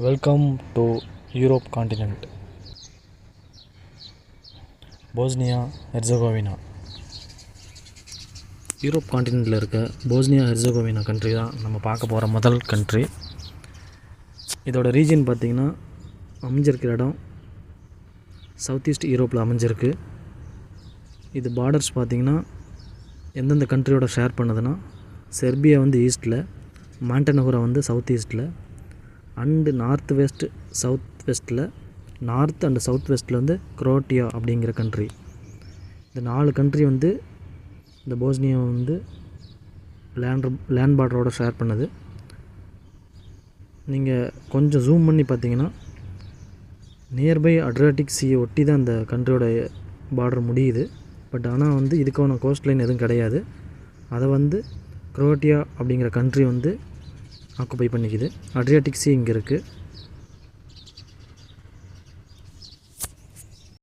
Welcome to Europe continent. Bosnia Herzegovina. Europe காண்டினென்ட்டில் இருக்க Bosnia Herzegovina country தான் நம்ம பார்க்க போகிற முதல் கண்ட்ரி. இதோட ரீஜன் பார்த்திங்கன்னா அமைஞ்சிருக்கிற இடம் சவுத் ஈஸ்ட் யூரோப்பில் அமைஞ்சிருக்கு. இது பார்டர்ஸ் பார்த்திங்கன்னா எந்தெந்த கண்ட்ரியோட ஷேர் பண்ணுதுன்னா செர்பியா வந்து ஈஸ்ட்டில், மாண்டனகுரா வந்து சவுத் ஈஸ்ட்டில் அண்டு நார்த் வெஸ்ட் சவுத் வெஸ்ட்டில், நார்த் அண்டு சவுத் வெஸ்ட்டில் வந்து குரோட்டியா அப்படிங்கிற கண்ட்ரி. இந்த 4 கண்ட்ரி வந்து இந்த போஸ்னியா வந்து லேண்ட் பார்டரோட ஷேர் பண்ணுது. நீங்கள் கொஞ்சம் ஜூம் பண்ணி பார்த்தீங்கன்னா நியர்பை அட்ரியாட்டிக் சீயை ஒட்டி தான் இந்த கண்ட்ரியோட பார்டர் முடியுது. பட் ஆனால் வந்து இதுக்கான கோஸ்ட் லைன் எதுவும் கிடையாது. அதை வந்து குரோட்டியா அப்படிங்கிற கண்ட்ரி வந்து ஆக்குப்பை பண்ணிக்குது. அட்ரியாட்டிக் சீ இங்கே இருக்குது.